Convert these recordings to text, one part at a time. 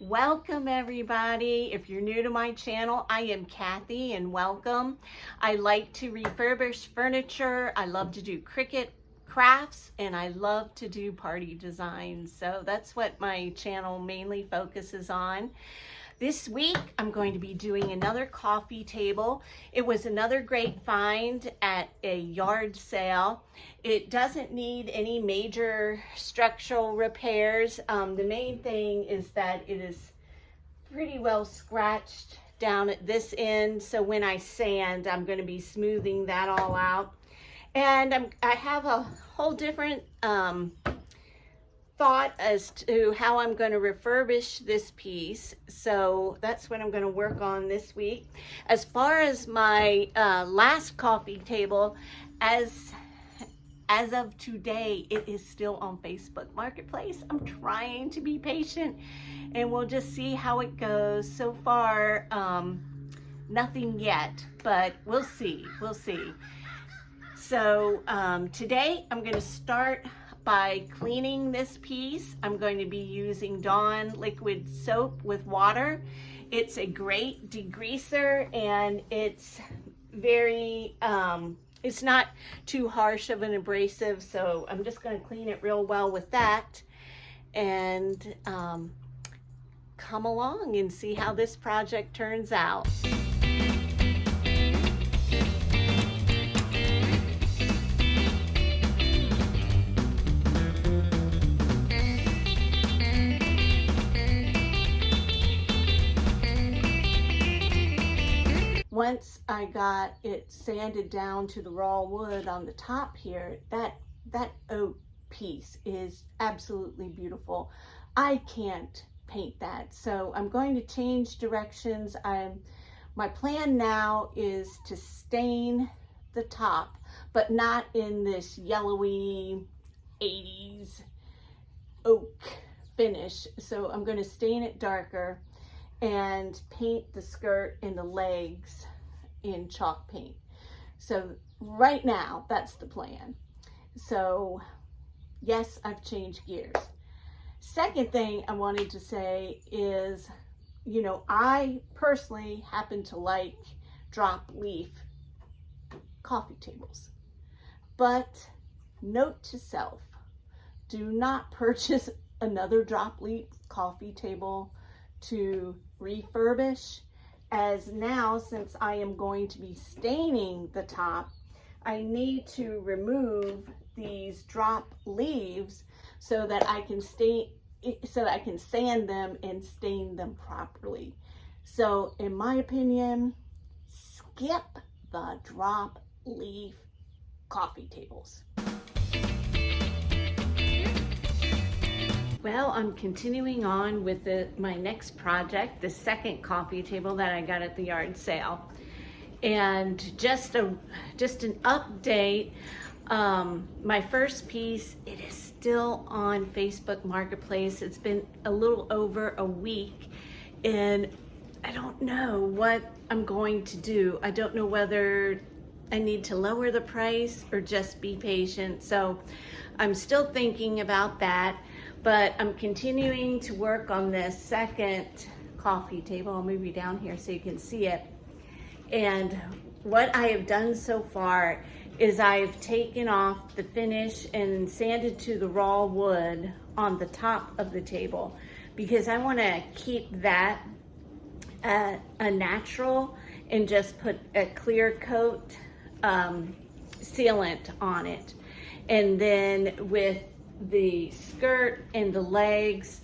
Welcome everybody. If you're new to my channel, I am Kathy and welcome. I like to refurbish furniture. I love to do Cricut crafts and I love to do party designs. So that's what my channel mainly focuses on. This week, I'm going to be doing another coffee table. It was another great find at a yard sale. It doesn't need any major structural repairs. The main thing is that it is pretty well scratched down at this end. So when I sand, I'm going to be smoothing that all out. And I have a whole different thought as to how I'm going to refurbish this piece, so that's what I'm going to work on this week. As far as my last coffee table, as of today, it is still on Facebook Marketplace. I'm trying to be patient and we'll just see how it goes. So far, nothing yet, but we'll see. So today I'm going to start by cleaning this piece. I'm going to be using Dawn liquid soap with water. It's a great degreaser and it's very, it's not too harsh of an abrasive, so I'm just going to clean it real well with that and come along and see how this project turns out. Once I got it sanded down to the raw wood on the top here, that oak piece is absolutely beautiful. I can't paint that, so I'm going to change directions. My plan now is to stain the top, but not in this yellowy 80s oak finish. So I'm going to stain it darker and paint the skirt and the legs in chalk paint. So right now, that's the plan. So yes, I've changed gears. Second thing I wanted to say is, you know, I personally happen to like drop leaf coffee tables. But note to self, do not purchase another drop leaf coffee table to refurbish, as now, since I am going to be staining the top, I need to remove these drop leaves so that I can sand them and stain them properly. So in my opinion, skip the drop leaf coffee tables. Well, I'm continuing on with my next project, the second coffee table that I got at the yard sale. And just an update, my first piece, it is still on Facebook Marketplace. It's been a little over a week and I don't know what I'm going to do. I don't know whether I need to lower the price or just be patient. So I'm still thinking about that. But I'm continuing to work on this second coffee table. I'll move you down here so you can see it. And what I have done so far is I've taken off the finish and sanded to the raw wood on the top of the table because I want to keep that a natural and just put a clear coat sealant on it. And then with the skirt and the legs,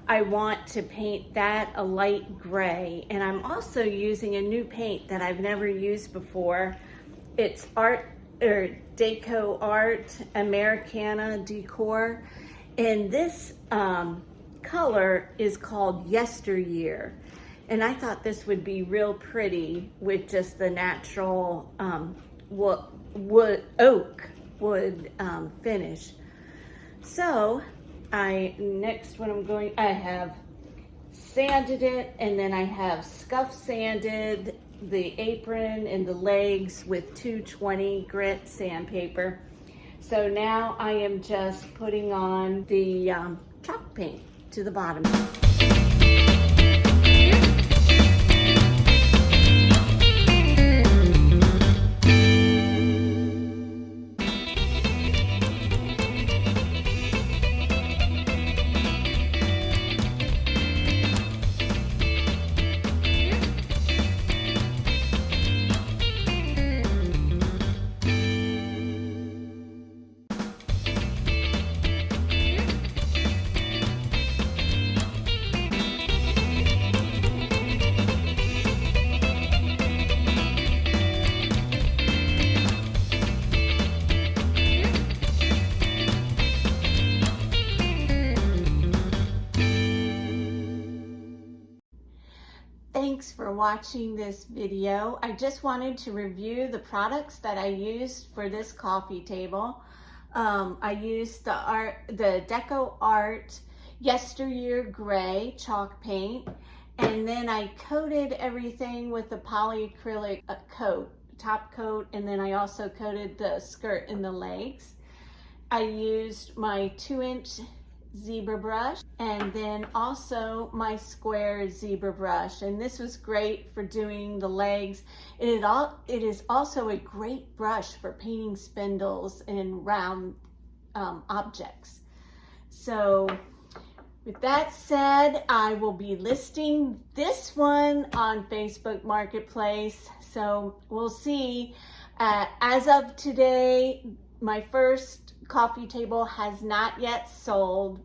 I want to paint that a light gray. And I'm also using a new paint that I've never used before. It's DecoArt Americana Decor. And this color is called Yesteryear. And I thought this would be real pretty with just the natural oak wood finish. So I have sanded it and then I have scuff sanded the apron and the legs with 220 grit sandpaper. So now I am just putting on the chalk paint to the bottom. for watching this video. I just wanted to review the products that I used for this coffee table. I used the DecoArt Yesteryear Gray chalk paint, and then I coated everything with the polycrylic top coat, and then I also coated the skirt and the legs. I used my 2-inch Zibra brush and then also my square Zibra brush, and this was great for doing the legs. It is also a great brush for painting spindles and round objects. So with that said, I will be listing this one on Facebook Marketplace, so we'll see. As of today, my first coffee table has not yet sold.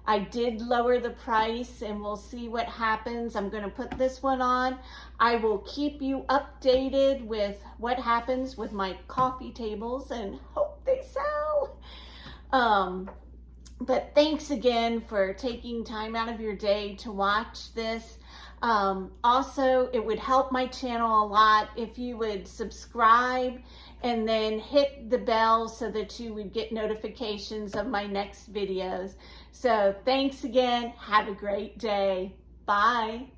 I did lower the price, and we'll see what happens. I'm going to put this one on. I will keep you updated with what happens with my coffee tables and hope they sell. But thanks again for taking time out of your day to watch this. Also, it would help my channel a lot if you would subscribe and then hit the bell so that you would get notifications of my next videos. So thanks again. Have a great day. Bye.